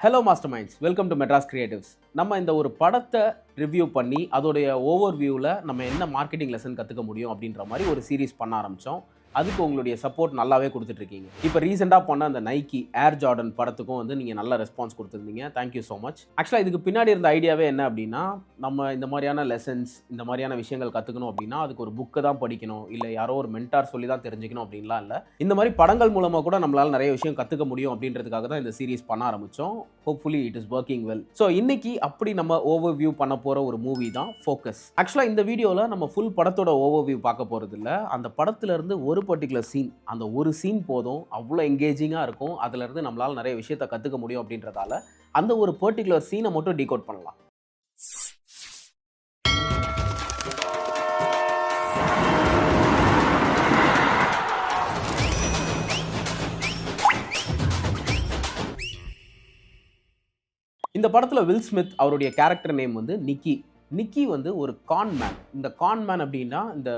Hello master minds, welcome to Madras creatives. நம்ம இந்த ஒரு படத்தை ரிவ்யூ பண்ணி அதோடைய ஓவர் வியூவில் நம்ம என்ன மார்க்கெட்டிங் லெசன் கற்றுக்க முடியும் அப்படின்ற மாதிரி ஒரு சீரீஸ் பண்ண ஆரம்பித்தோம். அதுக்கு உங்களுடைய சப்போர்ட் நல்லாவே கொடுத்துட்ருக்கீங்க. இப்போ ரீசெண்டாக பண்ண அந்த நைக்கி ஏர் ஜார்டன் படத்துக்கும் வந்து நீங்கள் நல்ல ரெஸ்பான்ஸ் கொடுத்துருந்தீங்க. Thank you so much. ஆக்சுவலாக இதுக்கு பின்னாடி இருந்த ஐடியாவே என்ன அப்படின்னா, நம்ம இந்த மாதிரியான லெசன்ஸ், இந்த மாதிரியான விஷயங்கள் கற்றுக்கணும் அப்படின்னா அதுக்கு ஒரு புக்கை தான் படிக்கணும், இல்லை யாரோ ஒரு மென்டார் சொல்லி தான் தெரிஞ்சுக்கணும் அப்படின்லாம் இல்லை. இந்த மாதிரி படங்கள் மூலமாக கூட நம்மளால் நிறைய விஷயம் கற்றுக்க முடியும் அப்படின்றதுக்காக தான் இந்த சீரீஸ் பண்ண ஆரம்பித்தோம். Hopefully it is working well. So இன்னைக்கு அப்படி நம்ம ஓவர் வியூ பண்ண போகிற ஒரு மூவி தான் ஃபோக்கஸ். ஆக்சுவலாக இந்த வீடியோவில் நம்ம ஃபுல் படத்தோட ஓவர் வியூ பார்க்க போகிறது இல்லை. அந்த படத்துலேருந்து ஒரு பர்டிகுலர் சீன், அந்த ஒரு சீன் போதும், அவ்வளோ எங்கேஜிங்காக இருக்கும். அதுலேருந்து நம்மளால் நிறைய விஷயத்தை கற்றுக்க முடியும் அப்படின்றதால அந்த ஒரு பர்டிகுலர் சீனை மட்டும் டீகோட் பண்ணலாம். இந்த படத்தில் வில் ஸ்மித் அவருடைய கேரக்டர் நேம் வந்து நிக்கி வந்து ஒரு கான்மேன். இந்த கான்மேன் அப்படின்னா இந்த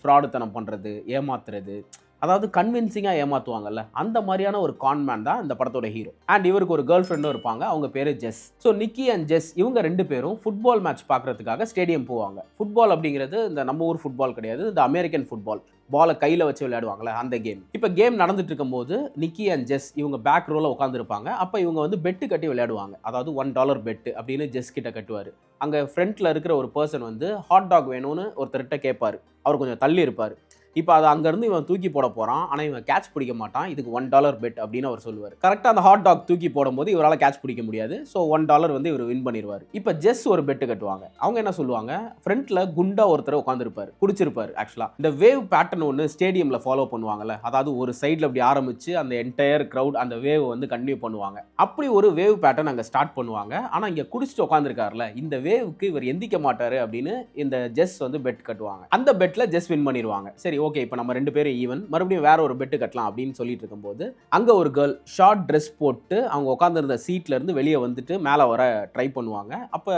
ஃப்ராடுத்தனம் பண்ணுறது, ஏமாத்துறது, அதாவது கன்வின்சிங்காக ஏமாற்றுவாங்கல்ல, அந்த மாதிரியான ஒரு கான்மேன் தான் இந்த படத்தோட ஹீரோ. அண்ட் இவருக்கு ஒரு கேர்ள் ஃப்ரெண்டும் இருப்பாங்க, அவங்க பேர் ஜெஸ். ஸோ நிக்கி அண்ட் ஜெஸ் இவங்க ரெண்டு பேரும் ஃபுட்பால் மேட்ச் பார்க்குறதுக்காக ஸ்டேடியம் போவாங்க. ஃபுட்பால் அப்படிங்கிறது இந்த நம்ம ஊர் ஃபுட்பால் கிடையாது, இந்த அமெரிக்கன் ஃபுட்பால், பாலை கையில் வச்சு விளையாடுவாங்களே அந்த கேம். இப்போ கேம் நடந்துட்டு இருக்கும் போது நிக்கி அண்ட் ஜெஸ் இவங்க பேக் ரோல உட்காந்துருப்பாங்க. அப்போ இவங்க வந்து பெட்டு கட்டி விளையாடுவாங்க. அதாவது $1 பெட்டு அப்படின்னு ஜெஸ் கிட்ட கட்டுவார். அங்கே ஃப்ரண்ட்டில் இருக்கிற ஒரு பர்சன் வந்து ஹாட் டாக் வேணும்னு ஒருத்தர்கிட்ட கேட்பார். அவர் கொஞ்சம் தள்ளி இருப்பார். இப்போ அதை அங்கேருந்து இவன் தூக்கி போட போகிறான், ஆனால் இவன் கேட்ச் பிடிக்க மாட்டான். இதுக்கு $1 பெட் அப்படின்னு அவர் சொல்லுவார். கரெக்டாக அந்த ஹாட் டாக் தூக்கி போடும்போது இவரால் கேட்ச் பிடிக்க முடியாது. ஸோ $1 வந்து இவர் வின் பண்ணிடுவார். இப்போ ஜெஸ் ஒரு பெட்டு கட்டுவாங்க. அவங்க என்ன சொல்லுவாங்க, ஃப்ரண்ட்டில் குண்டா ஒருத்தர் உட்காந்துருப்பார், குடிச்சிருப்பார். ஆக்சுவலாக இந்த வேவ் பேட்டர்ன் ஒன்று ஸ்டேடியமில் ஃபாலோ பண்ணுவாங்கல்ல, அதாவது ஒரு சைடில் அப்படி ஆரம்பித்து அந்த என்டையர் க்ரௌட் அந்த வேவ் வந்து கண்டினியூ பண்ணுவாங்க. அப்படி ஒரு வேவ் பேட்டர்ன் அங்கே ஸ்டார்ட் பண்ணுவாங்க. ஆனால் இங்கே குடிச்சிட்டு உட்காந்துருக்காருல, இந்த வேவுக்கு இவர் எந்திக்க மாட்டார் அப்படின்னு இந்த ஜெஸ் வந்து பெட் கட்டுவாங்க. அந்த பெட்டில் ஜெஸ் வின் பண்ணிடுவாங்க. சரி, ஓகே, இப்போ நம்ம ரெண்டு பேரும் ஈவன், மறுபடியும் வேற ஒரு பெட்டு கட்டலாம் அப்படின்னு சொல்லிட்டு இருக்கும்போது அங்கே ஒரு கேர்ள் ஷார்ட் ட்ரெஸ் போட்டு அவங்க உட்காந்துருந்த சீட்ல இருந்து வெளியே வந்துட்டு மேலே வர ட்ரை பண்ணுவாங்க. அப்போ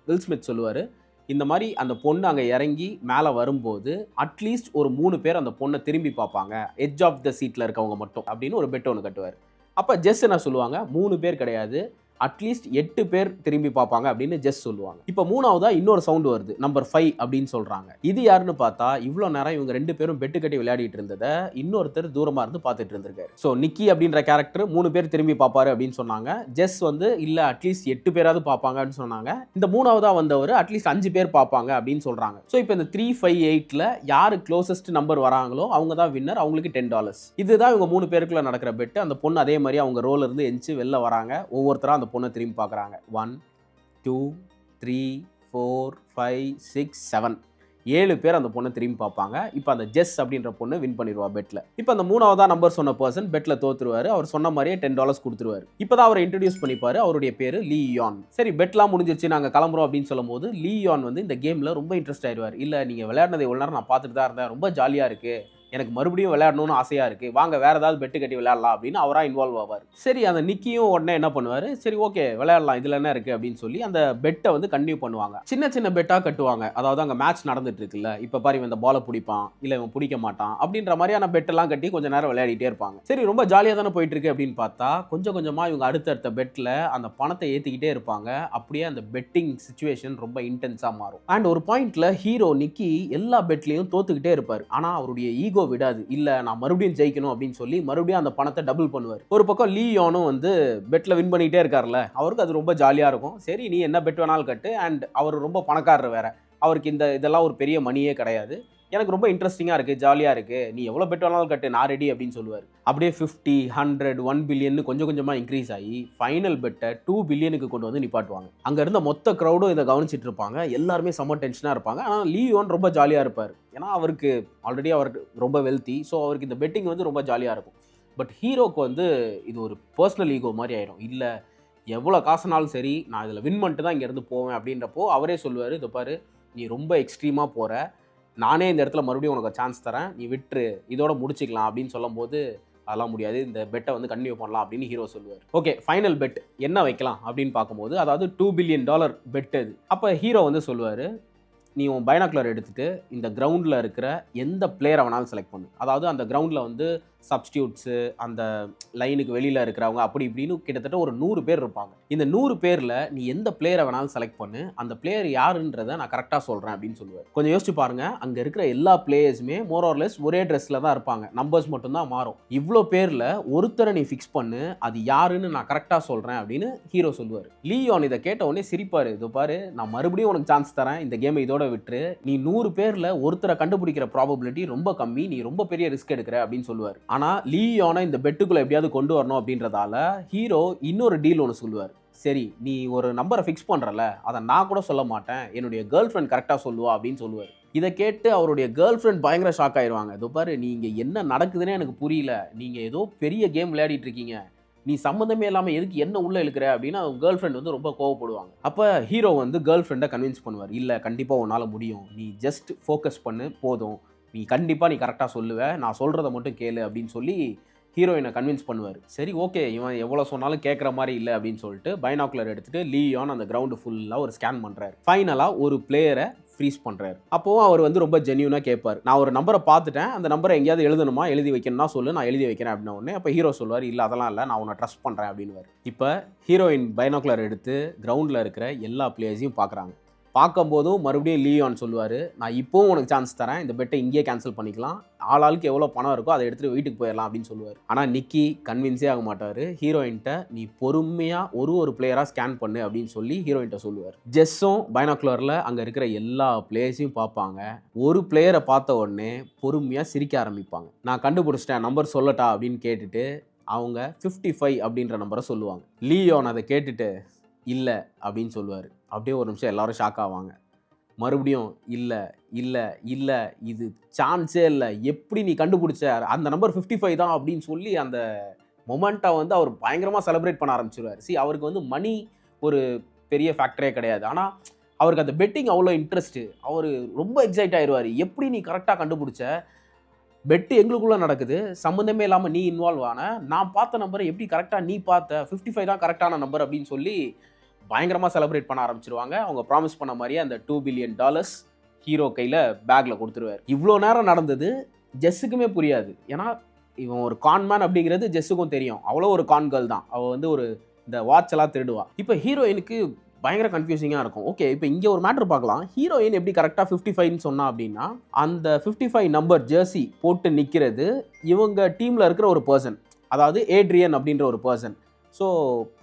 வில் ஸ்மித் சொல்லுவார், இந்த மாதிரி அந்த பொண்ணு அங்கே இறங்கி மேலே வரும்போது அட்லீஸ்ட் ஒரு 3 பேர் அந்த பொண்ணை திரும்பி பார்ப்பாங்க, எட்ஜ் ஆஃப் த சீட்டில் இருக்கவங்க மட்டும் அப்படின்னு ஒரு பெட் ஒன்று கட்டுவார். அப்போ ஜெஸ் என்ன சொல்லுவாங்க, 3 பேர் கிடையாது, அட்லீஸ்ட் 8 பேர் திரும்பி பார்ப்பாங்க அப்படின்னு ஜெஸ் சொல்லுவாங்க. இப்போ மூணாவதா இன்னொரு சவுண்ட் வருது, நம்பர் 5 அப்படின்னு சொல்றாங்க. இது யாருன்னு பார்த்தா இவ்வளோ நேரம் இவங்க 2 பேரும் பெட்டு கட்டி விளையாடிட்டு இருந்ததை இன்னொருத்தர் தூரமா இருந்து பார்த்துட்டு இருந்திருக்காரு. ஸோ நிக்கி அப்படின்ற கேரக்டர் 3 பேர் திரும்பி பார்ப்பாரு அப்படின்னு சொன்னாங்க. ஜெஸ் வந்து இல்ல அட்லீஸ்ட் 8 பேராவது பார்ப்பாங்க அப்படின்னு சொன்னாங்க. இந்த மூணாவதா வந்தவர் அட்லீஸ்ட் 5 பேர் பார்ப்பாங்க அப்படின்னு சொல்றாங்க. ஸோ இப்போ இந்த 3, 5, 8ல யாரு க்ளோசஸ்ட் நம்பர் வராங்களோ அவங்க தான் வின்னர், அவங்களுக்கு $10. இதுதான் இவங்க 3 பேருக்குள்ள நடக்கிற பெட்டு. அந்த பொண்ணு அதே மாதிரி அவங்க ரோல இருந்து எஞ்சி வெளில வராங்க. ஒவ்வொருத்தரா பொண்ணை திரும்பி பார்க்குறாங்க. 1, 2, 3, 4, 5, 6, 7 7 பேர் அந்த பொண்ணை திரும்பி பார்ப்பாங்க. இப்போ அந்த ஜெஸ் அப்படின்ற பொண்ணு வின் பண்ணிடுவா பெட்டில். இப்போ அந்த மூணாவதா நம்பர் சொன்ன பர்சன் பெட்டில் தோத்துருவாரு. அவர் சொன்ன மாதிரியே $10 கொடுத்துருவாரு. இப்போ தான் அவரை இன்ட்ரடியூஸ் பண்ணிப்பாரு. அவருடைய பேர் லீயான். சரி, பெட்லாம் முடிஞ்சிருச்சு, நாங்கள் கிளம்புறோம் அப்படின்னு சொல்லும் போது லீயான் வந்து இந்த கேமில் ரொம்ப இன்ட்ரெஸ்ட் ஆயிடுவார். இல்லை, நீங்கள் விளையாடினதை இவ்வளோ நேரம் நான் பார்த்துட்டு தான் இருந்தேன், ரொம்ப ஜாலியாக இருக்குது, எனக்கு மறுபடியும் விளையாடணும்னு ஆசையாக இருக்குது, வாங்க வேறு ஏதாவது பெட்டு கட்டி விளையாடலாம் அப்படின்னு அவராக இன்வால்வ் ஆவார். சரி, அந்த நிக்கியும் உடனே என்ன பண்ணுவார், சரி ஓகே விளையாடலாம், இதில் என்ன இருக்குது அப்படின்னு சொல்லி அந்த பெட்டை வந்து கண்டினியூ பண்ணுவாங்க. சின்ன சின்ன பெட்டாக கட்டுவாங்க. அதாவது அங்கே மேட்ச் நடந்துட்டு இருக்குல்ல, இப்போ பாரு இவன் இந்த பாலை பிடிப்பான், இல்லை இவன் பிடிக்க மாட்டான் அப்படின்ற மாதிரியான பெட்டெல்லாம் கட்டி கொஞ்சம் நேரம் விளையாடிட்டே இருப்பாங்க. சரி, ரொம்ப ஜாலியாக தானே போயிட்டு இருக்கு அப்படின்னு பார்த்தா கொஞ்சம் கொஞ்சமாக இவங்க அடுத்தடுத்த பெட்டில் அந்த பணத்தை ஏற்றிக்கிட்டே இருப்பாங்க. அப்படியே அந்த பெட்டிங் சிச்சுவேஷன் ரொம்ப இன்டென்ஸாக மாறும். அண்ட் ஒரு பாயிண்ட்ல ஹீரோ நிக்கி எல்லா பெட்லையும் தோத்துக்கிட்டே இருப்பார். ஆனால் அவருடைய ஈகோ விடாது. இல்ல நான் மறுபடியும் ஜெயிக்கணும் அப்படின்னு சொல்லி மறுபடியும் அந்த பணத்தை டபுள் பண்ணுவார். ஒரு பக்கம் லீயானும் வந்து பெட்ல வின் பண்ணிட்டே இருக்காருல்ல, அவருக்கு அது ரொம்ப ஜாலியா இருக்கும். சரி, நீ என்ன பெட் வேணாலும் கட்டு. அண்ட் அவர் ரொம்ப பணக்காரர் வேற, அவருக்கு இதெல்லாம் ஒரு பெரிய மணியே கிடையாது. எனக்கு ரொம்ப இன்ட்ரெஸ்டிங்காக இருக்குது, ஜாலியாக இருக்குது, நீ எவ்வளோ பெட் வேணாலும் கட்டு, நான் ரெடி அப்படின்னு சொல்லுவார். அப்படியே 50, 100, 1 பில்லியன் கொஞ்சம் கொஞ்சமாக இன்க்ரீஸ் ஆகி ஃபைனல் பெட்டை 2 பில்லியனுக்கு கொண்டு வந்து நிப்பாட்டுவாங்க. அங்கே இருந்த மொத்த க்ரௌடும் இதை கவனிச்சிட்டு இருப்பாங்க. எல்லாருமே செம்ம டென்ஷனாக இருப்பாங்க. ஆனால் லீயான் ரொம்ப ஜாலியாக இருப்பார். ஏன்னா அவருக்கு ஆல்ரெடி அவருக்கு ரொம்ப வெல்த்தி. ஸோ அவருக்கு இந்த பெட்டிங் வந்து ரொம்ப ஜாலியாக இருக்கும். பட் ஹீரோக்கு வந்து இது ஒரு பர்சனல் ஈகோ மாதிரி ஆயிடும். இல்லை, எவ்வளோ காசுனாலும் சரி நான் இதில் வின் பண்ணிட்டு தான் இங்கேருந்து போவேன் அப்படின்றப்போ அவரே சொல்லுவார், இதை பாரு நீ ரொம்ப எக்ஸ்ட்ரீமாக போகிற, நானே இந்த இடத்துல மறுபடியும் உனக்கு சான்ஸ் தரேன், நீ விட்டுரு, இதோட முடிச்சிக்கலாம் அப்படின்னு சொல்லும் போது அதெல்லாம் முடியாது, இந்த பெட்டை வந்து கண்டினியூ பண்ணலாம் அப்படின்னு ஹீரோ சொல்லுவார். ஓகே, ஃபைனல் பெட் என்ன வைக்கலாம் அப்படின்னு பார்க்கும்போது அதாவது $2 பில்லியன் பெட் அது. அப்போ ஹீரோ வந்து சொல்லுவார், நீ உன் பைனாக்குலர் எடுத்துகிட்டு இந்த கிரவுண்டில் இருக்கிற எந்த பிளேயரை வேணாலும் செலக்ட் பண்ணு. அதாவது அந்த கிரவுண்டில் வந்து சப்ஸ்டியூட்ஸு, அந்த லைனுக்கு வெளியில இருக்கிறவங்க அப்படி இப்படின்னு கிட்டத்தட்ட ஒரு 100 பேர் இருப்பாங்க. இந்த 100 பேர்ல நீ எந்த பிளேயரை வேணாலும் செலக்ட் பண்ணு. அந்த பிளேயர் யாருன்றத நான் கரெக்ட்டா சொல்றேன் அப்படின்னு சொல்லுவாரு. கொஞ்சம் யோசிச்சு பாருங்க. அங்க இருக்கிற எல்லா பிளேயர்ஸுமே மோர் ஆர் லெஸ் ஒரே ட்ரெஸ்ல தான் இருப்பாங்க. நம்பர்ஸ் மட்டும் தான் மாறும். இவ்ளோ பேர்ல ஒருத்தரை நீ ஃபிக்ஸ் பண்ணு. அது யாருன்னு நான் கரெக்ட்டா சொல்றேன் அப்படின்னு ஹீரோ சொல்லுவாரு. லியோன் இத கேட்ட உடனே சிரிப்பாரு. இதோ பாரு நான் மறுபடியும் உனக்கு சான்ஸ் தரேன். இந்த கேமை இதோட விட்டுரு. நீ 100 பேர்ல ஒருத்தரை கண்டுபிடிக்கிற ப்ராபபிலிட்டி ரொம்ப கம்மி. நீ ரொம்ப பெரிய ரிஸ்க் எடுக்கிற அப்படின்னு சொல்லுவாரு. ஆனா லியோனை இந்த பெட்டுக்குள்ள எப்படியாவது கொண்டு வரணும் அப்படின்றதால ஹீரோ இன்னொரு டீல் ஒன்று சொல்லுவார். சரி நீ ஒரு நம்பரை ஃபிக்ஸ் பண்றல, அதை நான் கூட சொல்ல மாட்டேன், என்னுடைய கேர்ள் ஃப்ரெண்ட் கரெக்டாக சொல்லுவா அப்படின்னு சொல்லுவார். இதை கேட்டு அவருடைய கேர்ள் ஃப்ரெண்ட் பயங்கர ஷாக் ஆயிடுவாங்க. இதோ பாரு நீங்க என்ன நடக்குதுன்னே எனக்கு புரியல, நீங்க ஏதோ பெரிய கேம் விளையாடிட்டு இருக்கீங்க, நீ சம்மந்தமே இல்லாமல் எதுக்கு என்ன உள்ள இழுக்கிற அப்படின்னு அவங்க கேர்ள் ஃப்ரெண்ட் வந்து ரொம்ப கோவப்படுவாங்க. அப்போ ஹீரோ வந்து கேர்ள் ஃப்ரெண்டை கன்வின்ஸ் பண்ணுவார். இல்லை கண்டிப்பாக உன்னால் முடியும், நீ ஜஸ்ட் ஃபோக்கஸ் பண்ணு போதும், நீ கண்டிப்பாக கரெக்டாக சொல்லுவ, நான் சொல்கிறத மட்டும் கேளு அப்படின்னு சொல்லி ஹீரோயினை கன்வின்ஸ் பண்ணுவார். சரி ஓகே இவன் எவ்வளோ சொன்னாலும் கேட்குற மாதிரி இல்லை அப்படின்னு சொல்லிட்டு பைனாக்குலர் எடுத்துகிட்டு லியோன் அந்த கிரவுண்டு ஃபுல்லாக ஒரு ஸ்கேன் பண்ணுறாரு. ஃபைனலாக ஒரு பிளேயரை ஃப்ரீஸ் பண்ணுறாரு. அப்போவும் அவர் வந்து ரொம்ப ஜென்யூனாக கேட்பார். நான் ஒரு நம்பரை பார்த்துட்டேன், அந்த நம்பரை எங்கேயாவது எழுதணுமா, எழுதி வைக்கணும்னா சொல்லு, நான் எழுதி வைக்கிறேன் அப்படின்ன உடனே அப்போ ஹீரோ சொல்லுவார், இல்லை அதெல்லாம் இல்லை, நான் உன்னை ட்ரஸ்ட் பண்ணுறேன் அப்படின்னுவார். இப்போ ஹீரோயின் பைனாக்குலர் எடுத்து கிரவுண்டில் இருக்கிற எல்லா பிளேயர்ஸையும் பார்க்குறாங்க. பார்க்கும்போதும் மறுபடியும் லியோன் சொல்லுவார், நான் இப்போவும் உனக்கு சான்ஸ் தரேன், இந்த பெட்டை இங்கேயே கேன்சல் பண்ணிக்கலாம், ஆளாளுக்கு எவ்வளோ பணம் இருக்கோ அதை எடுத்துகிட்டு வீட்டுக்கு போயிடலாம் அப்படின்னு சொல்லுவார். ஆனால் நிக்கி கன்வின்ஸே ஆக மாட்டார். ஹீரோயின்ட்ட நீ பொறுமையாக ஒரு பிளேயராக ஸ்கேன் பண்ணு அப்படின்னு சொல்லி ஹீரோயின்ட்ட சொல்லுவார். ஜெஸ்ஸும் பைனாக்குலரில் அங்கே இருக்கிற எல்லா பிளேயர்ஸையும் பார்ப்பாங்க. ஒரு பிளேயரை பார்த்த உடனே பொறுமையாக சிரிக்க ஆரம்பிப்பாங்க. நான் கண்டுபிடிச்சிட்டேன், நம்பர் சொல்லட்டா அப்படின்னு கேட்டுட்டு அவங்க 55 அப்படின்ற நம்பரை சொல்லுவாங்க. லியோன் அதை கேட்டுட்டு இல்லை அப்படின்னு சொல்லுவார். அப்படியே ஒரு நிமிஷம் எல்லாரும் ஷாக் ஆவாங்க. மறுபடியும் இல்லை இல்லை இல்லை இது சான்ஸே இல்லை, எப்படி நீ கண்டுபிடிச்ச, அந்த நம்பர் 55 தான் அப்படின்னு சொல்லி அந்த மொமெண்ட்டை வந்து அவர் பயங்கரமாக செலிப்ரேட் பண்ண ஆரம்பிச்சிருவார். அவருக்கு வந்து மணி ஒரு பெரிய ஃபேக்டரே கிடையாது, ஆனால் அவருக்கு அந்த பெட்டிங் அவ்வளோ இன்ட்ரெஸ்ட்டு. அவர் ரொம்ப எக்ஸைட் ஆயிடுவார். எப்படி நீ கரெக்டாக கண்டுபிடிச்ச, பெட்டு எங்களுக்குள்ளே நடக்குது, சம்மந்தமே இல்லாமல் நீ இன்வால்வ் ஆன, நான் பார்த்த நம்பரை எப்படி கரெக்டாக நீ பார்த்த, 55 தான் கரெக்டான நம்பர் அப்படின்னு சொல்லி பயங்கரமாக செலிப்ரேட் பண்ண ஆரம்பிச்சிருவாங்க. அவங்க ப்ராமிஸ் பண்ண மாதிரியே அந்த $2 பில்லியன் ஹீரோ கையில் பேக்கில் கொடுத்துருவார். இவ்வளோ நேரம் நடந்தது ஜெஸ்ஸுக்குமே புரியாது. ஏன்னா இவன் ஒரு கான்மேன் அப்படிங்கிறது ஜெஸ்ஸுக்கும் தெரியும். அவ்வளோ ஒரு கான் கேர்ள் தான். அவள் வந்து ஒரு இந்த வாட்ச் எல்லாம் திருடுவா. இப்போ ஹீரோயினுக்கு பயங்கர கன்ஃபியூசிங்காக இருக்கும். ஓகே இப்போ இங்கே ஒரு மேட்ரு பார்க்கலாம். ஹீரோயின் எப்படி கரெக்டாக 55ன்னு சொன்னா அப்படின்னா, அந்த 55 நம்பர் ஜெர்சி போட்டு நிற்கிறது இவங்க டீமில் இருக்கிற ஒரு பர்சன், அதாவது ஏட்ரியன் அப்படின்ற ஒரு பர்சன். ஸோ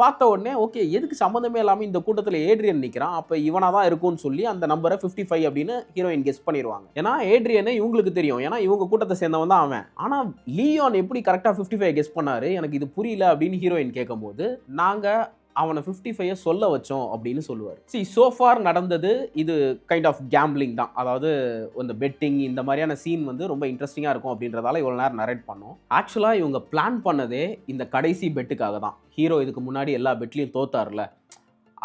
பார்த்த உடனே ஓகே எதுக்கு சம்மந்தமே இல்லாமல் இந்த கூட்டத்தில் ஏட்ரியன் நிற்கிறான், அப்போ இவனாக தான் இருக்கும்னு சொல்லி அந்த நம்பரை 55 அப்படின்னு ஹீரோயின் கெஸ் பண்ணிடுவாங்க. ஏன்னா ஏட்ரியனை இவங்களுக்கு தெரியும், ஏன்னா இவங்க கூட்டத்தை சேர்ந்தவன் தான் அவன். ஆனால் லியோன் எப்படி கரெக்டாக 55 கெஸ் பண்ணாரு, எனக்கு இது புரியல அப்படின்னு ஹீரோயின் கேட்கும்போது, நாங்கள் அவனை 55 சொல்ல வச்சோம் அப்படின்னு சொல்லுவார். சோஃபார் நடந்தது இது கைண்ட் ஆஃப் கேம்பிளிங் தான். அதாவது இந்த பெட்டிங் இந்த மாதிரியான சீன் வந்து ரொம்ப இன்ட்ரெஸ்டிங்காக இருக்கும் அப்படின்றதால இவ்வளோ நேரம் நரேட் பண்ணோம். ஆக்சுவலாக இவங்க பிளான் பண்ணதே இந்த கடைசி பெட்டுக்காக தான். ஹீரோ இதுக்கு முன்னாடி எல்லா பெட்லையும் தோத்தார்ல,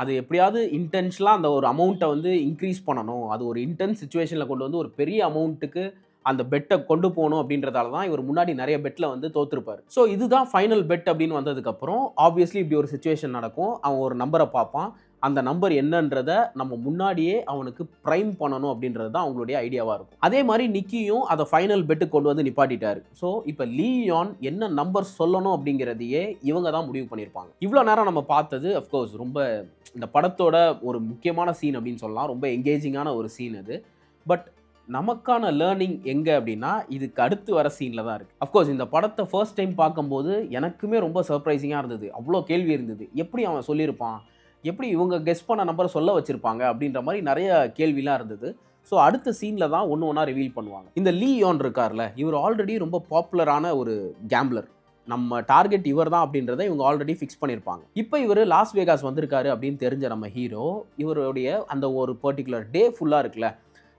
அது எப்படியாவது இன்டென்ஷனாக அந்த ஒரு அமௌண்ட்டை வந்து இன்க்ரீஸ் பண்ணணும், அது ஒரு இன்டென்ஸ் சுச்சுவேஷனில் கொண்டு வந்து ஒரு பெரிய அமௌண்ட்டுக்கு அந்த பெட்டை கொண்டு போகணும் அப்படின்றதால தான் இவர் முன்னாடி நிறைய பெட்டில் வந்து தோற்றுருப்பார். ஸோ இதுதான் ஃபைனல் பெட் அப்படின்னு வந்ததுக்கப்புறம் ஆப்வியஸ்லி இப்படி ஒரு சுச்சுவேஷன் நடக்கும். அவன் ஒரு நம்பரை பார்ப்பான், அந்த நம்பர் என்னன்றதை நம்ம முன்னாடியே அவனுக்கு ப்ரைம் பண்ணணும் அப்படின்றது தான் அவங்களுடைய ஐடியாவாக இருக்கும். அதே மாதிரி நிக்கியும் அதை ஃபைனல் பெட்டுக்கு கொண்டு வந்து நிப்பாட்டிட்டாரு. ஸோ இப்போ லியோன் என்ன நம்பர் சொல்லணும் அப்படிங்கிறதையே இவங்க தான் முடிவு பண்ணியிருப்பாங்க. இவ்வளோ நேரம் நம்ம பார்த்தது அஃப்கோர்ஸ் ரொம்ப இந்த படத்தோட ஒரு முக்கியமான சீன் அப்படின்னு சொல்லலாம். ரொம்ப என்கேஜிங்கான ஒரு சீன் அது. பட் நமக்கான லேர்னிங் எங்கே அப்படின்னா இதுக்கு அடுத்து வர சீனில் தான் இருக்குது. அஃப்கோர்ஸ் இந்த படத்தை ஃபர்ஸ்ட் டைம் பார்க்கும்போது எனக்குமே ரொம்ப சர்ப்ரைசிங்காக இருந்தது. அவ்வளோ கேள்வி இருந்தது, எப்படி அவன் சொல்லியிருப்பான், எப்படி இவங்க கெஸ் பண்ண நம்பரை சொல்ல வச்சுருப்பாங்க அப்படின்ற மாதிரி நிறைய கேள்விலாம் இருந்தது. ஸோ அடுத்த சீனில் தான் ஒன்று ஒன்றா ரிவீல் பண்ணுவாங்க. இந்த லியோன் இருக்கார்ல, இவர் ஆல்ரெடி ரொம்ப பாப்புலரான ஒரு கேம்ப்ளர், நம்ம டார்கெட் இவர் தான் அப்படின்றத இவங்க ஆல்ரெடி ஃபிக்ஸ் பண்ணியிருப்பாங்க. இப்போ இவர் லாஸ் வேகாஸ் வந்திருக்காரு அப்படின்னு தெரிஞ்ச நம்ம ஹீரோ இவருடைய அந்த ஒரு பர்டிகுலர் டே ஃபுல்லாக இருக்குல்ல,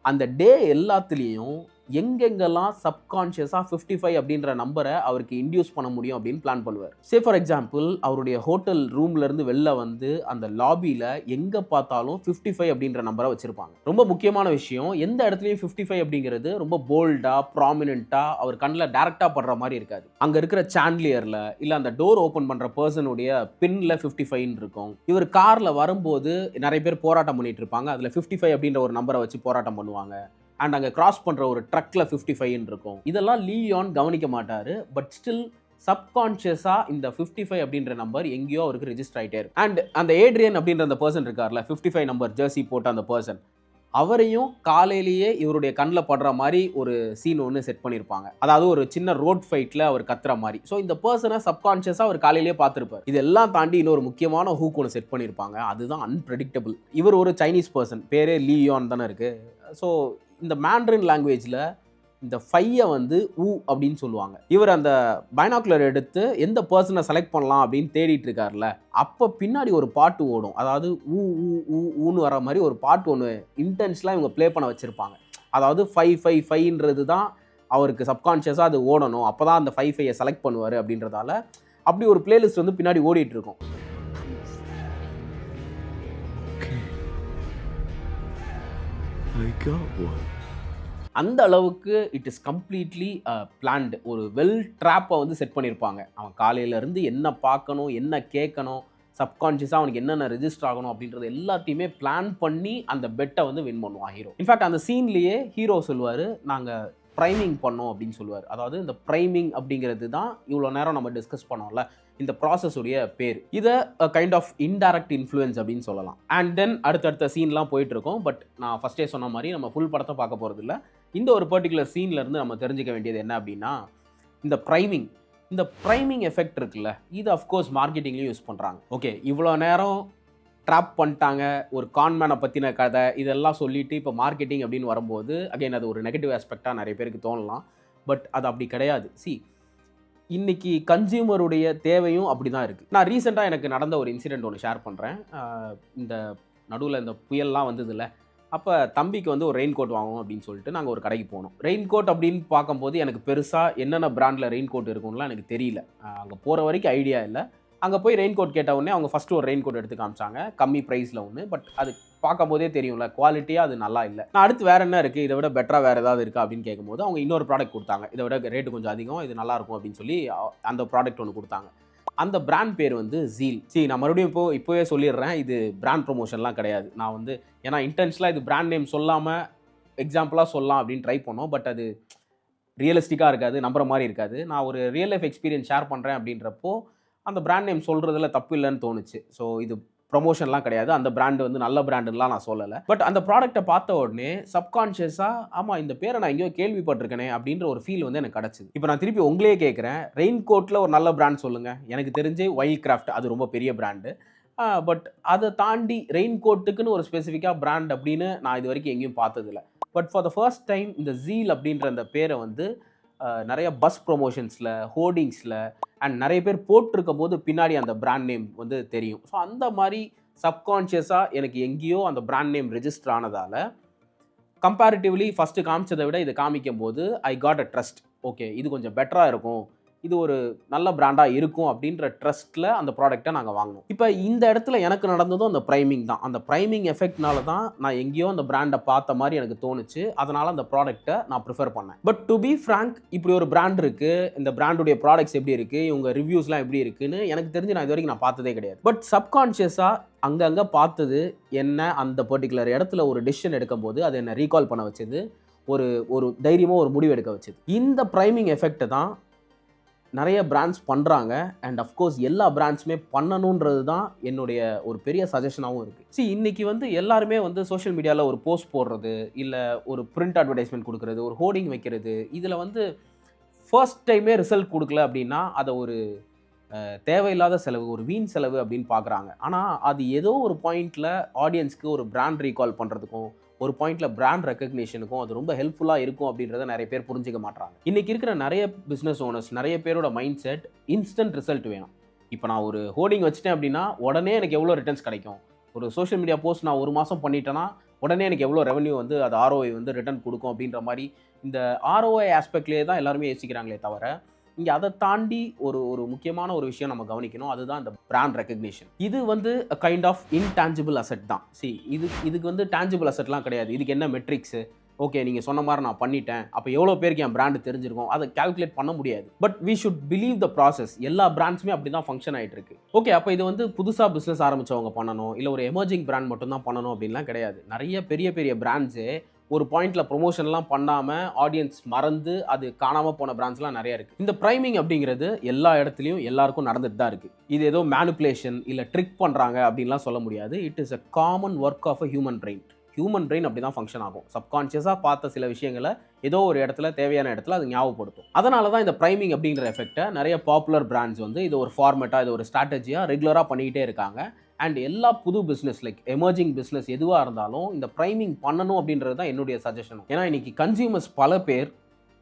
அந்த டே எல்லாத்துலேயும் எங்கெங்கெல்லாம் சப்கான்ஷியஸாக 55 அப்படின்ற நம்பரை அவருக்கு இன்டியூஸ் பண்ண முடியும் அப்படின்னு பிளான் பண்ணுவார். ஃபார் எக்ஸாம்பிள் அவருடைய ஹோட்டல் ரூம்லேருந்து வெளில வந்து அந்த லாபியில் எங்கே பார்த்தாலும் 55 அப்படின்ற நம்பரை வச்சுருப்பாங்க. ரொம்ப முக்கியமான விஷயம், எந்த இடத்துலையும் 55 அப்படிங்கிறது ரொம்ப போல்டாக ப்ராமினெண்ட்டாக அவர் கண்ணில் டேரெக்டாக படுற மாதிரி இருக்காது. அங்கே இருக்கிற சாண்ட்லியரில் இல்லை அந்த டோர் ஓப்பன் பண்ணுற பர்சனுடைய பின்னில் 55 இருக்கும். இவர் காரில் வரும்போது நிறைய பேர் போராட்டம் பண்ணிட்டு இருப்பாங்க, அதில் 55 அப்படின்ற ஒரு நம்பரை வச்சு போராட்டம் பண்ணுவாங்க. அண்ட் அங்கே கிராஸ் பண்ணுற ஒரு ட்ரக்கில் 55 இருக்கும். இதெல்லாம் லியோன் கவனிக்க மாட்டார். பட் ஸ்டில் சப்கான்ஷியஸாக இந்த 55 அப்படின்ற நம்பர் எங்கேயோ அவருக்கு ரெஜிஸ்டர் ஆகிட்டே இருக்கும். அண்ட் அந்த ஏட்ரியன் அப்படின்ற அந்த பர்சன் இருக்கார்ல, 55 நம்பர் ஜெர்சி போட்ட அந்த பர்சன், அவரையும் காலையிலேயே இவருடைய கண்ணில் படுற மாதிரி ஒரு சீன் ஒன்று செட் பண்ணியிருப்பாங்க. அதாவது ஒரு சின்ன ரோட் ஃபைட்டில் அவர் கத்துற மாதிரி. ஸோ இந்த பர்சனை சப்கான்ஷியஸாக அவர் காலையிலேயே பார்த்துருப்பார். இதெல்லாம் தாண்டி இன்னொரு முக்கியமான ஹூக் ஒன்று செட் பண்ணியிருப்பாங்க. அதுதான் அன்பிரடிக்டபிள். இவர் ஒரு சைனீஸ் பர்சன், பேரே லியோன் தானே இருக்குது. ஸோ இந்த மேண்ட்ரின் லாங்குவேஜில் இந்த 5 வந்து ஊ அப்படின்னு சொல்லுவாங்க. இவர் அந்த பைனாக்குலர் எடுத்து எந்த பர்சனை செலக்ட் பண்ணலாம் அப்படின்னு தேடிட்டு இருக்காருல்ல, அப்போ பின்னாடி ஒரு பாட்டு ஓடும். அதாவது ஊ ஊ ஊ ஊன்னு வர மாதிரி ஒரு பாட்டு ஒன்று இன்டென்ஸ்லாம் இவங்க ப்ளே பண்ண வச்சுருப்பாங்க. அதாவது 555ன்றது தான் அவருக்கு சப்கான்ஷியஸாக அது ஓடணும். அப்போ தான் அந்த 55 செலக்ட் பண்ணுவார் அப்படின்றதால அப்படி ஒரு பிளேலிஸ்ட் வந்து பின்னாடி ஓடிட்டு இருக்கும். அந்த அளவுக்கு இட் இஸ் கம்ப்ளீட்லி பிளான்டு. ஒரு வெல் ட்ராப்பை வந்து செட் பண்ணியிருப்பாங்க. அவன் காலையிலேருந்து என்ன பார்க்கணும், என்ன கேட்கணும், சப்கான்ஷியஸாக அவனுக்கு என்னென்ன ரெஜிஸ்டர் ஆகணும் அப்படின்றது எல்லாத்தையுமே பிளான் பண்ணி அந்த பெட்டை வந்து வின் பண்ணுவான் ஹீரோ. இன்ஃபேக்ட் அந்த சீன்லேயே ஹீரோ சொல்லுவார், நாங்கள் ப்ரைமிங் பண்ணோம் அப்படின்னு சொல்லுவார். அதாவது இந்த ப்ரைமிங் அப்படிங்கிறது தான் இவ்வளோ நேரம் நம்ம டிஸ்கஸ் பண்ணோம்ல, இந்த ப்ராசஸுடைய பேர். இதை கைண்ட் ஆஃப் இன்டைரக்ட் இன்ஃப்ளூயன்ஸ் அப்படின்னு சொல்லலாம். அண்ட் தென் அடுத்தடுத்த சீன்லாம் போயிட்டுருக்கோம். பட் நான் ஃபஸ்ட்டே சொன்ன மாதிரி நம்ம ஃபுல் படத்தை பார்க்க போகிறது இல்லை. இந்த ஒரு பர்டிகுலர் சீன்லேருந்து நம்ம தெரிஞ்சுக்க வேண்டியது என்ன அப்படின்னா, இந்த ப்ரைமிங் எஃபெக்ட் இருக்குல்ல, இது அஃப்கோர்ஸ் மார்க்கெட்டிங்லேயும் யூஸ் பண்ணுறாங்க. ஓகே, இவ்வளோ நேரம் ட்ராப் பண்ணிட்டாங்க, ஒரு கான்மேனை பற்றின கதை இதெல்லாம் சொல்லிவிட்டு இப்போ மார்க்கெட்டிங் அப்படின்னு வரும்போது அகைன் அது ஒரு நெகட்டிவ் ஆஸ்பெக்டாக நிறைய பேருக்கு தோணலாம். பட் அது அப்படி கிடையாது. இன்னைக்கு கன்சியூமருடைய தேவையும் அப்படி தான் இருக்குது. நான் ரீசெண்டாக எனக்கு நடந்த ஒரு இன்சிடெண்ட் ஒன்று ஷேர் பண்ணுறேன். இந்த நடுவில் இந்த புயல்லாம் வந்ததில்ல, அப்போ தம்பிக்கு வந்து ஒரு ரெயின் கோட் வாங்குவோம் அப்படின்னு சொல்லிட்டு நாங்கள் ஒரு கடைக்கு போனோம். ரெயின் கோட் அப்படின்னு பார்க்கும்போது எனக்கு பெருசாக என்னென்ன பிராண்டில் ரெயின் கோட் இருக்கும்லாம் எனக்கு தெரியல. அங்கே போகிற வரைக்கும் ஐடியா இல்லை. அங்கே போய் ரெயின் கோட் கேட்ட உடனே அவங்க ஃபஸ்ட்டு ஒரு ரெயின் கோட் எடுத்து காமிச்சாங்க, கம்மி ப்ரைஸில் ஒன்று. பட் அது பார்க்கும் போதே தெரியும்ல, குவாலிட்டியாக அது நல்லா இல்லை. நான் அடுத்து வேறு என்ன இருக்குது, இதை விட பெட்டராக வேறு ஏதாவது இருக்கா அப்படின்னு கேட்கும்போது அவங்க இன்னொரு ப்ராடக்ட் கொடுத்தாங்க. இதை விட ரேட்டு கொஞ்சம் அதிகம், இது நல்லாயிருக்கும் அப்படின்னு சொல்லி அந்த ப்ராடக்ட் ஒன்று கொடுத்தாங்க. அந்த பிராண்ட் பேர் வந்து ஜீல். நான் மறுபடியும் இப்போவே சொல்லிடுறேன், இது பிராண்ட் ப்ரொமோஷன்லாம் கிடையாது. நான் வந்து ஏன்னா இன்டென்ஷனலாக இது பிராண்ட் நேம் சொல்லாமல் எக்ஸாம்பிளாக சொல்லலாம் அப்படின்னு ட்ரை பண்ணோம். பட் அது ரியலிஸ்டிக்காக இருக்காது, நம்புற மாதிரி இருக்காது. நான் ஒரு ரியல் லைஃப் எக்ஸ்பீரியன்ஸ் ஷேர் பண்ணுறேன் அப்படின்றப்போ அந்த பிராண்ட் நேம் சொல்கிறதுல தப்பு இல்லைன்னு தோணுச்சு. ஸோ இது ப்ரொமோஷன்லாம் கிடையாது, அந்த பிராண்டு வந்து நல்ல பிராண்டுலாம் நான் சொல்லலை. பட் அந்த ப்ராடக்ட்டை பார்த்த உடனே சப்கான்ஷியஸாக ஆமாம் இந்த பேரை நான் எங்கேயோ கேள்விப்பட்டிருக்கேனே அப்படின்ற ஒரு ஃபீல் வந்து எனக்கு கிடச்சிது. இப்போ நான் திருப்பி உங்களே கேட்குறேன், ரெயின் கோட்டில் ஒரு நல்ல பிராண்ட் சொல்லுங்கள். எனக்கு தெரிஞ்சு வைல்ட் கிராஃப்ட், அது ரொம்ப பெரிய பிராண்டு. பட் அதை தாண்டி ரெயின் கோட்டுக்குன்னு ஒரு ஸ்பெசிஃபிக்காக பிராண்ட் அப்படின்னு நான் இது வரைக்கும் எங்கேயும் பார்த்ததில்லை. But for the first time இந்த ஜீல் அப்படின்ற அந்த பேரை வந்து நிறைய பஸ் ப்ரொமோஷன்ஸில், ஹோர்டிங்ஸில் அண்ட் நிறைய பேர் போட்டிருக்கும் போது பின்னாடி அந்த பிராண்ட் நேம் வந்து தெரியும். ஸோ அந்த மாதிரி சப்கான்ஷியஸாக எனக்கு எங்கேயோ அந்த பிராண்ட் நேம் ரெஜிஸ்டர் ஆனதால் கம்பேரிட்டிவ்லி ஃபஸ்ட்டு காமிச்சதை விட இதை காமிக்கும் போது I got a trust. Okay, இது கொஞ்சம் பெட்டராக இருக்கும், இது ஒரு நல்ல பிராண்டாக இருக்கும் அப்படின்ற ட்ரஸ்ட்டில் அந்த ப்ராடக்ட்டை நாங்கள் வாங்கினோம். இப்போ இந்த இடத்துல எனக்கு நடந்ததும் அந்த ப்ரைமிங் தான். அந்த ப்ரைமிங் எஃபெக்ட்னால தான் நான் எங்கேயோ அந்த பிராண்டை பார்த்த மாதிரி எனக்கு தோணுச்சு. அதனால் அந்த ப்ராடக்ட்டை நான் ப்ரிஃபர் பண்ணேன். பட் டு பி ஃப்ராங்க், இப்படி ஒரு பிராண்ட் இருக்குது, இந்த பிராண்டுடைய ப்ராடக்ட்ஸ் எப்படி இருக்குது, இவங்க ரிவ்யூஸ்லாம் எப்படி இருக்குன்னு எனக்கு தெரிஞ்சு நான் இது வரைக்கும் நான் பார்த்ததே கிடையாது. பட் சப்கான்ஷியஸாக அங்கங்கே பார்த்தது என்ன, அந்த பர்டிகுலர் இடத்துல ஒரு டெசிஷன் எடுக்கும் போது அது என்னை ரீகால் பண்ண வச்சது, ஒரு தைரியமாக ஒரு முடிவு எடுக்க வச்சது. இந்த ப்ரைமிங் எஃபெக்ட்டை தான் நிறைய பிராண்ட்ஸ் பண்ணுறாங்க. அண்ட் அஃப்கோர்ஸ் எல்லா பிராண்ட்ஸுமே பண்ணணுன்றது தான் என்னுடைய ஒரு பெரிய சஜஷனாகவும் இருக்குது. இன்றைக்கி வந்து எல்லாருமே வந்து சோஷியல் மீடியாவில் ஒரு போஸ்ட் போடுறது, இல்லை ஒரு பிரிண்ட் அட்வர்டைஸ்மெண்ட் கொடுக்குறது, ஒரு ஹோர்டிங் வைக்கிறது, இதில் வந்து ஃபர்ஸ்ட் டைமே ரிசல்ட் கொடுக்கல அப்படின்னா அதை ஒரு தேவையில்லாத செலவு, ஒரு வீண் செலவு அப்படின்னு பார்க்குறாங்க. ஆனால் அது ஏதோ ஒரு பாயிண்டில் ஆடியன்ஸ்க்கு ஒரு பிராண்ட் ரீகால் பண்ணுறதுக்கும் ஒரு பாயிண்டில் பிராண்ட் ரெக்கக்னேஷனுக்கும் அது ரொம்ப ஹெல்ப்ஃபுல்லாக இருக்கும் அப்படின்றத நிறைய பேர் புரிஞ்சிக்க மாட்டாங்க. இன்றைக்கி இருக்கிற நிறைய பிஸ்னஸ் ஓனர்ஸ், நிறைய பேரோட மைண்ட் செட் இன்ஸ்டன்ட் ரிசல்ட் வேணும். இப்போ நான் ஒரு ஹோர்டிங் வச்சுட்டேன் அப்படின்னா உடனே எனக்கு எவ்வளோ ரிட்டர்ன்ஸ் கிடைக்கும், ஒரு சோஷியல் மீடியா போஸ்ட் நான் ஒரு மாதம் பண்ணிட்டேன்னா உடனே எனக்கு எவ்வளோ ரெவன்யூ வந்து அது ஆர்ஓஐ வந்து ரிட்டர்ன் கொடுக்கும் அப்படின்ற மாதிரி இந்த ஆர்ஓஐ ஆஸ்பெக்ட்லேயே தான் எல்லாருமே யோசிக்கிறாங்களே தவிர இங்கே அதை தாண்டி ஒரு முக்கியமான ஒரு விஷயம் நம்ம கவனிக்கணும். அதுதான் இந்த பிராண்ட் ரெக்கக்னிஷன். இது வந்து கைண்ட் ஆஃப் இன்டான்ஜிபிள் அசெட் தான். இதுக்கு வந்து டான்ஜிபிள் அசெட்லாம் கிடையாது. இதுக்கு என்ன மெட்ரிக்ஸு, ஓகே நீங்கள் சொன்ன மாதிரி நான் பண்ணிட்டேன், அப்போ எவ்வளோ பேருக்கு என் பிராண்டு தெரிஞ்சிருக்கும், அதை கால்குலேட் பண்ண முடியாது. But we should believe the process. எல்லா பிராண்ட்ஸுமே அப்படி தான் ஃபங்க்ஷன் ஆகிட்டு இருக்கு. ஓகே, அப்போ இது வந்து புதுசாக பிஸ்னஸ் ஆரம்பித்தவங்க பண்ணணும், இல்லை ஒரு எமர்ஜிங் பிராண்ட் மட்டும் தான் பண்ணணும் அப்படின்லாம் கிடையாது. நிறைய பெரிய பெரிய பிராண்ட்ஸே ஒரு பாயிண்ட்ல ப்ரொமோஷன்லாம் பண்ணாமல் ஆடியன்ஸ் மறந்து அது காணாமல் போன பிராண்ட்ஸ்லாம் நிறைய இருக்குது. இந்த ப்ரைமிங் அப்படிங்கிறது எல்லா இடத்துலையும் எல்லாருக்கும் நடந்துட்டு தான் இருக்குது. இது ஏதோ மேனிப்புலேஷன் இல்லை ட்ரிக் பண்ணுறாங்க அப்படின்லாம் சொல்ல முடியாது. It is a common work of a human brain. Human brain அப்படி தான் ஃபங்க்ஷன் ஆகும். சப்கான்ஷியஸாக பார்த்த சில விஷயங்களை ஏதோ ஒரு இடத்துல தேவையான இடத்துல அது ஞாபகப்படுத்தும். அதனால தான் இந்த ப்ரைமிங் அப்படிங்கிற எஃபெக்ட்டை நிறைய பாப்புலர் பிராண்ட்ஸ் வந்து இது ஒரு ஃபார்மேட்டாக இது ஒரு ஸ்ட்ராட்டஜியாக ரெகுலராக பண்ணிக்கிட்டே இருக்காங்க. அண்ட் எல்லா புது பிஸ்னஸ் லைக் எமர்ஜிங் பிஸ்னஸ் எதுவாக இருந்தாலும் இந்த ப்ரைமிங் பண்ணணும் அப்படின்றது தான் என்னுடைய சஜஷன். ஏன்னா இன்னைக்கு கன்சியூமர்ஸ் பல பேர்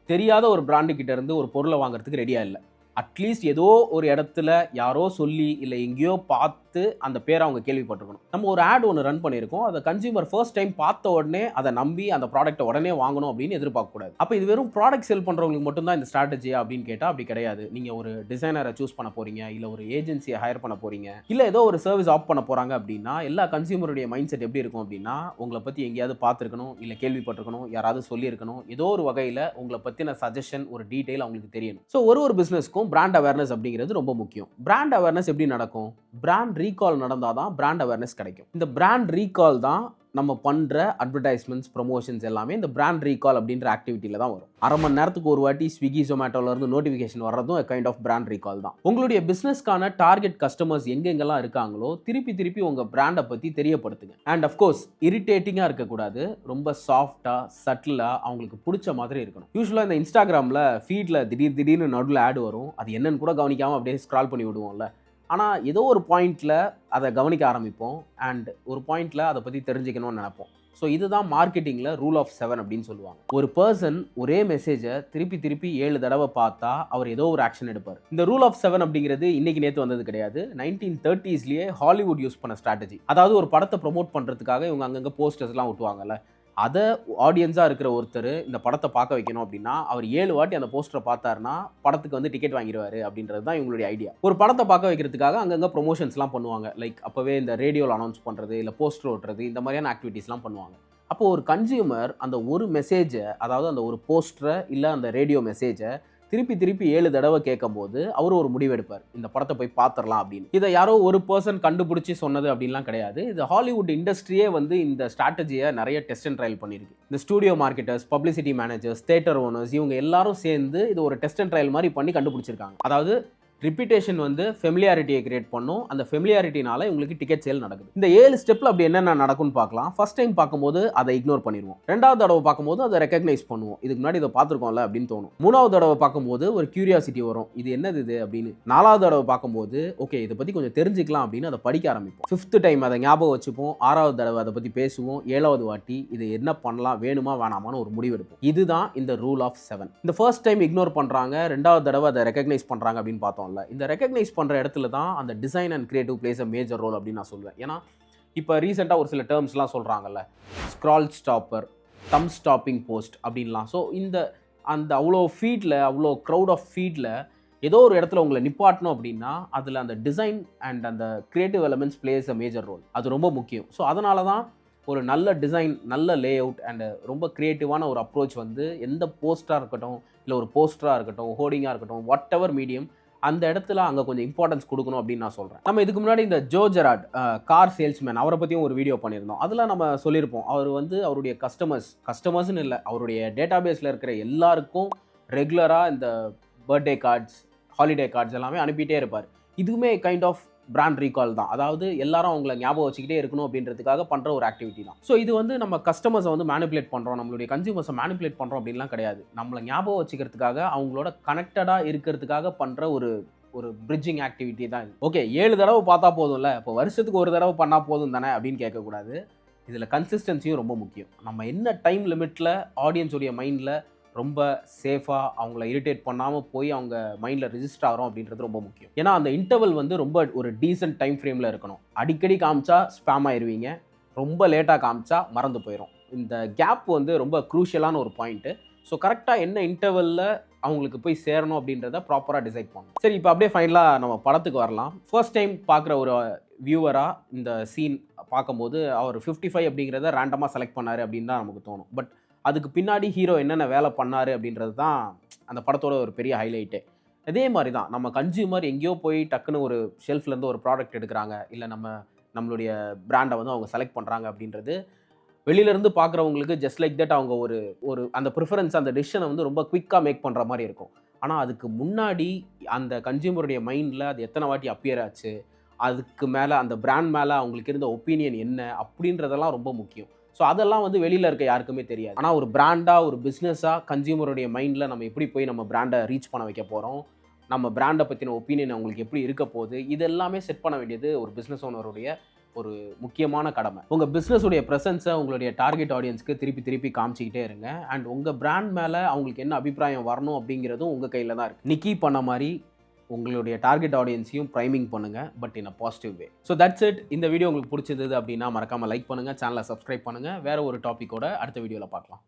தெரியாத ஒரு பிராண்டுக்கிட்ட இருந்து ஒரு பொருளை வாங்குறதுக்கு ரெடியாக இல்லை. அட்லீஸ்ட் ஏதோ ஒரு இடத்துல யாரோ சொல்லி இல்லை எங்கேயோ பார்த்து அந்த பேரை அவங்க கேள்விப்பட்டிருக்கணும். நம்ம ஒரு ஆட் ஒன்று ரன் பண்ணியிருக்கோம். அதை கன்சியூமர் ஃபர்ஸ்ட் டைம் பார்த்த உடனே அதை நம்பி அந்த ப்ராடக்ட்டை உடனே வாங்கணும் அப்படின்னு எதிர்பார்க்கக்கூடாது. அப்போ இது வெறும் ப்ராடக்ட் செல் பண்ணுறவங்களுக்கு மட்டும்தான் இந்த ஸ்ட்ராட்டஜியா அப்படின்னு கேட்டால் அப்படி கிடையாது. நீங்கள் ஒரு டிசைனரை சூஸ் பண்ண போகிறீங்க, இல்லை ஒரு ஏஜென்சியை ஹையர் பண்ண போகிறீங்க, இல்லை ஏதோ ஒரு சர்வீஸ் ஆப் பண்ண போகிறாங்க அப்படின்னா எல்லா கன்சியூமருடைய மைண்ட் செட் எப்படி இருக்கும் அப்படின்னா, உங்களை பற்றி எங்கேயாவது பார்த்துருக்கணும், இல்லை கேள்விப்பட்டிருக்கணும், யாராவது சொல்லியிருக்கணும், ஏதோ ஒரு வகையில் உங்களை பற்றின சஜஷன் ஒரு டீட்டெயில் அவங்களுக்கு தெரியணும். ஸோ ஒரு பிஸ்னஸ்க்கும் பிராண்ட் அவேர்னஸ் அப்படிங்கிறது ரொம்ப முக்கியம். பிராண்ட் அவேர்னஸ் எப்படி நடக்கும்? பிராண்ட் ரீகால் நடந்தால் தான் பிராண்ட் அவேர்னஸ் கிடைக்கும். இந்த பிராண்ட் ரீகால் தான் நம்ம பண்ணுற அட்வர்டைஸ்மெண்ட்ஸ், ப்ரொமோஷன்ஸ் எல்லாமே இந்த பிராண்ட் ரீகால் அப்படின்ற ஆக்டிவிட்டியில் தான் வரும். அரை மணி நேரத்துக்கு ஒரு வாட்டி ஸ்விக்கி ஜொமேட்டோலேருந்து நோட்டிஃபிகேஷன் வர்றதும் கைண்ட் ஆஃப் பிராண்ட் ரீகால் தான். உங்களுடைய பிஸ்னஸ்க்கான டார்கெட் கஸ்டமர்ஸ் எங்கெங்கெல்லாம் இருக்காங்களோ திருப்பி உங்கள் பிராண்டை பற்றி தெரியப்படுத்துங்க. அண்ட் அஃப்கோர்ஸ் இரிட்டேட்டிங்காக இருக்கக்கூடாது, ரொம்ப சாஃப்டாக சட்டிலாக அவங்களுக்கு பிடிச்ச மாதிரி இருக்கணும். யூஸ்வலாக இந்த இன்ஸ்டாகிராமில் ஃபீடில் திடீர்னு நடுவில் ஆட் வரும். அது என்னன்னு கூட கவனிக்காமல் அப்படியே ஸ்க்ரால் பண்ணி விடுவோம்ல. ஆனால் ஏதோ ஒரு பாயிண்டில் அதை கவனிக்க ஆரம்பிப்போம் அண்ட் ஒரு பாயிண்டில் அதை பற்றி தெரிஞ்சுக்கணும்னு நினைப்போம். ஸோ இதுதான் மார்க்கெட்டிங்கில் ரூல் ஆஃப் 7 அப்படின்னு சொல்லுவாங்க. ஒரு பர்சன் ஒரே மெசேஜை திருப்பி 7 தடவை பார்த்தா அவர் ஏதோ ஒரு ஆக்ஷன் எடுப்பார். இந்த ரூல் ஆஃப் 7 அப்படிங்கிறது இன்னைக்கு நேற்று வந்தது கிடையாது. 1930ஸ்லேயே ஹாலிவுட் யூஸ் பண்ண ஸ்ட்ராட்டஜி. அதாவது ஒரு படத்தை ப்ரொமோட் பண்ணுறதுக்காக இவங்க அங்கங்கே போஸ்டர்ஸ்லாம் ஒட்டுவாங்கல்ல. அதை ஆடியன்ஸாக இருக்கிற ஒருத்தர் இந்த படத்தை பார்க்க வைக்கணும் அப்படின்னா அவர் 7 வாட்டி அந்த போஸ்டரை பார்த்தாருன்னா படத்துக்கு வந்து டிக்கெட் வாங்கிடுவார் அப்படின்றது தான் இவங்களுடைய ஐடியா. ஒரு படத்தை பார்க்க வைக்கிறதுக்காக அங்கங்கே ப்ரொமோஷன்ஸ்லாம் பண்ணுவாங்க. லைக் அப்போவே இந்த ரேடியோவில் அனௌன்ஸ் பண்ணுறது, இல்லை போஸ்டர் ஓட்டுறது, இந்த மாதிரியான ஆக்டிவிட்டீஸ்லாம் பண்ணுவாங்க. அப்போது ஒரு கன்சியூமர் அந்த ஒரு மெசேஜை, அதாவது அந்த ஒரு போஸ்டரை இல்லை அந்த ரேடியோ மெசேஜை திருப்பி 7 தடவை கேட்கும் போது அவர் ஒரு முடிவு எடுப்பார், இந்த படத்தை போய் பார்த்துடலாம் அப்படின்னு. இதை யாரோ ஒரு பர்சன் கண்டுபிடிச்சி சொன்னது அப்படின்லாம் கிடையாது. இது ஹாலிவுட் இண்டஸ்ட்ரியே வந்து இந்த ஸ்ட்ராட்டஜியை நிறைய டெஸ்ட் அண்ட் ட்ரையல் பண்ணியிருக்கு. இந்த studio marketers, publicity managers, theatre owners இவங்க எல்லாரும் சேர்ந்து இது ஒரு டெஸ்ட் அண்ட் ட்ரையல் மாதிரி பண்ணி கண்டுபிடிச்சிருக்காங்க. அதாவது ரிப்பீட்டேஷன் வந்து ஃபெமிலியாரிட்டியை கிரியேட் பண்ணும். அந்த ஃபெமிலியாரிட்டினால உங்களுக்கு டிக்கெட் சேல் நடக்குது. இந்த 7 ஸ்டெப்பில் அப்படி என்னென்ன நடக்கும்னு பார்க்கலாம். ஃபர்ஸ்ட் டைம் பார்க்கும்போது அதை இக்னோர் பண்ணிடுவோம். 2வது தடவை பார்க்கும்போது அதை ரெக்கக்னைஸ் பண்ணுவோம். இதுக்கு முன்னாடி இதை பார்த்துருக்கோம்ல அப்படின்னு தோணும். 3வது தடவை பார்க்கும்போது ஒரு கியூரியாசிட்டி வரும், இது என்னது இது அப்படின்னு. 4வது தடவை பார்க்கும்போது ஓகே இதை பற்றி கொஞ்சம் தெரிஞ்சுக்கலாம் அப்படின்னு அதை படிக்க ஆரம்பிப்போம். 5th டைம் அதை ஞாபகம் வச்சுப்போம். 6வது தடவை அதை பற்றி பேசுவோம். 7வது வாட்டி இது என்ன பண்ணலாம், வேணுமா வேணாமான்னு ஒரு முடிவு எடுப்போம். இதுதான் இந்த ரூல் ஆஃப் 7. இந்த ஃபர்ஸ்ட் டைம் இக்னோர் பண்ணுறாங்க, 2வது தடவை அதை ரெக்கக்னைஸ் பண்ணுறாங்க அப்படின்னு பார்த்தோம். இந்த ரெகக்னைஸ் பண்ணுற இடத்துல தான் அந்த design and creative plays a major role அப்படின்னு நான் சொல்வேன். ஏன்னா இப்போ ரீசெண்டாக ஒரு சில டேர்ம்ஸ்லாம் சொல்கிறாங்கல்ல, ஸ்க்ரால் ஸ்டாப்பர், தம் ஸ்டாப்பிங் போஸ்ட் அப்படின்லாம். ஸோ அந்த அவ்வளோ ஃபீடில், அவ்வளோ க்ரௌட் ஆஃப் ஃபீடில் ஏதோ ஒரு இடத்துல உங்களை நிப்பாட்டணும் அப்படின்னா அதில் அந்த டிசைன் அண்ட் அந்த creative elements plays a major role. அது ரொம்ப முக்கியம். ஸோ அதனால தான் ஒரு நல்ல டிசைன், நல்ல லே அவுட் அண்ட் ரொம்ப க்ரியேட்டிவான ஒரு அப்ரோச் வந்து எந்த போஸ்டராக இருக்கட்டும், இல்லை ஒரு போஸ்டராக இருக்கட்டும், ஹோர்டிங்காக இருக்கட்டும், வாட் எவர் மீடியம், அந்த இடத்துல அங்கே கொஞ்சம் இம்பார்ட்டன்ஸ் கொடுக்கணும் அப்படின்னு நான் சொல்கிறேன். நம்ம இதுக்கு முன்னாடி இந்த ஜோ ஜெரார்ட் கார் சேல்ஸ்மேன் அவரை பற்றியும் ஒரு வீடியோ பண்ணியிருந்தோம். அதில் நம்ம சொல்லியிருப்போம், அவர் வந்து அவருடைய கஸ்டமர்ஸ்னு இல்லை, அவருடைய டேட்டாபேஸில் இருக்கிற எல்லாருக்கும் ரெகுலராக இந்த பர்த்டே கார்ட்ஸ், ஹாலிடே கார்ட்ஸ் எல்லாமே அனுப்பிட்டே இருப்பார். இதுவுமே கைண்ட் ஆஃப் பிராண்ட் ரீகால் தான். அதாவது எல்லாரும் அவங்கள ஞாபகம் வச்சுக்கிட்டே இருக்கணும் அப்படின்றதுக்காக பண்ணுற ஒரு ஆக்டிவிட்டி தான். ஸோ இது வந்து நம்ம கஸ்டமர்ஸை வந்து மேனிப்புலேட் பண்ணுறோம், நம்மளுடைய கன்சியூமர்ஸை மேனிப்புலேட் பண்ணுறோம் அப்படின்லாம் கிடையாது. நம்மளை ஞாபகம் வச்சுக்கிறதுக்காக, அவங்களோட கனெக்டடாக இருக்கிறதுக்காக பண்ணுற ஒரு பிரிட்ஜிங் ஆக்டிவிட்டி தான் இது. ஓகே 7 தடவை பார்த்தா போதும்ல, இப்போ வருஷத்துக்கு ஒரு தடவை பண்ணால் போதும் தானே அப்படின்னு கேட்கக்கூடாது. இதில் கன்சிஸ்டன்சியும் ரொம்ப முக்கியம். நம்ம என்ன டைம் லிமிட்டில் ஆடியன்ஸுடைய மைண்டில் ரொம்ப சேஃபாக அவங்கள இரிட்டேட் பண்ணாமல் போய் அவங்க மைண்டில் ரிஜிஸ்டர் ஆகிறோம் அப்படின்றது ரொம்ப முக்கியம். ஏன்னா அந்த இன்டர்வல் வந்து ரொம்ப ஒரு டீசென்ட் டைம் ஃப்ரேமில் இருக்கணும். அடிக்கடி காமிச்சா ஸ்பேம் ஆயிடுவீங்க, ரொம்ப லேட்டாக காமிச்சா மறந்து போயிடும். இந்த கேப் வந்து ரொம்ப க்ரூஷியலான ஒரு பாயிண்ட்டு. ஸோ கரெக்டாக என்ன இன்டர்வலில் அவங்களுக்கு போய் சேரணும் அப்படின்றத ப்ராப்பராக டிசைட் பண்ணணும். சரி, இப்போ அப்படியே ஃபைனலாக நம்ம படத்துக்கு வரலாம். ஃபர்ஸ்ட் டைம் பார்க்குற ஒரு வியூவராக இந்த சீன் பார்க்கும்போது அவர் 55 அப்படிங்கிறத ரேண்டமாக செலக்ட் பண்ணார் அப்படின்னு தான் நமக்கு தோணும். பட் அதுக்கு பின்னாடி ஹீரோ என்னென்ன வேலை பண்ணார் அப்படின்றது தான் அந்த படத்தோட ஒரு பெரிய ஹைலைட்டே. அதே மாதிரி தான் நம்ம கன்சியூமர் எங்கேயோ போய் டக்குன்னு ஒரு ஷெல்ஃப்லேருந்து ஒரு ப்ராடக்ட் எடுக்கிறாங்க, இல்லை நம்மளுடைய பிராண்டை வந்து அவங்க செலக்ட் பண்ணுறாங்க அப்படின்றது வெளியிலேருந்து பார்க்குறவங்களுக்கு ஜஸ்ட் லைக் தட் அவங்க ஒரு ஒரு அந்த ப்ரிஃபரன்ஸ் அந்த டெசிஷனை வந்து ரொம்ப குயிக்காக மேக் பண்ணுற மாதிரி இருக்கும். ஆனால் அதுக்கு முன்னாடி அந்த கன்சியூமருடைய மைண்டில் அது எத்தனை வாட்டி அப்பியர் ஆச்சு, அதுக்கு மேலே அந்த பிராண்ட் மேலே அவங்களுக்கு இருந்த ஒப்பீனியன் என்ன அப்படின்றதெல்லாம் ரொம்ப முக்கியம். ஸோ அதெல்லாம் வந்து வெளியில் இருக்க யாருக்குமே தெரியாது. ஆனால் ஒரு பிராண்டாக ஒரு பிஸ்னஸாக கன்சியூமருடைய மைண்டில் நம்ம எப்படி போய் நம்ம பிராண்டை ரீச் பண்ண வைக்க போகிறோம், நம்ம பிராண்டை பற்றின ஒப்பீனியன் அவங்களுக்கு எப்படி இருக்க போகுது, இது எல்லாமே செட் பண்ண வேண்டியது ஒரு பிஸ்னஸ் ஓனருடைய ஒரு முக்கியமான கடமை. உங்கள் பிஸ்னஸுடைய ப்ரெசன்ஸை உங்களுடைய டார்கெட் ஆடியன்ஸ்க்கு திருப்பி திருப்பி காமிச்சிக்கிட்டே இருங்க. அண்ட் உங்கள் பிராண்ட் மேலே அவங்களுக்கு என்ன அபிப்பிராயம் வரணும் அப்படிங்கிறதும் உங்கள் கையில் தான் இருக்குது. நிக்கி பண்ண மாதிரி உங்களுடைய டார்கெட் ஆடியன்ஸையும் ப்ரைமிங் பண்ணுங்கள், but in a positive way. So that's it. இந்த வீடியோ உங்களுக்கு பிடிச்சிருந்தது அப்படின்னா மறக்காமல் லைக் பண்ணுங்கள், சேனலை சப்ஸ்கிரைப் பண்ணுங்கள். வேறு ஒரு டாப்பிக்கோட அடுத்த வீடியோவில் பார்க்கலாம்.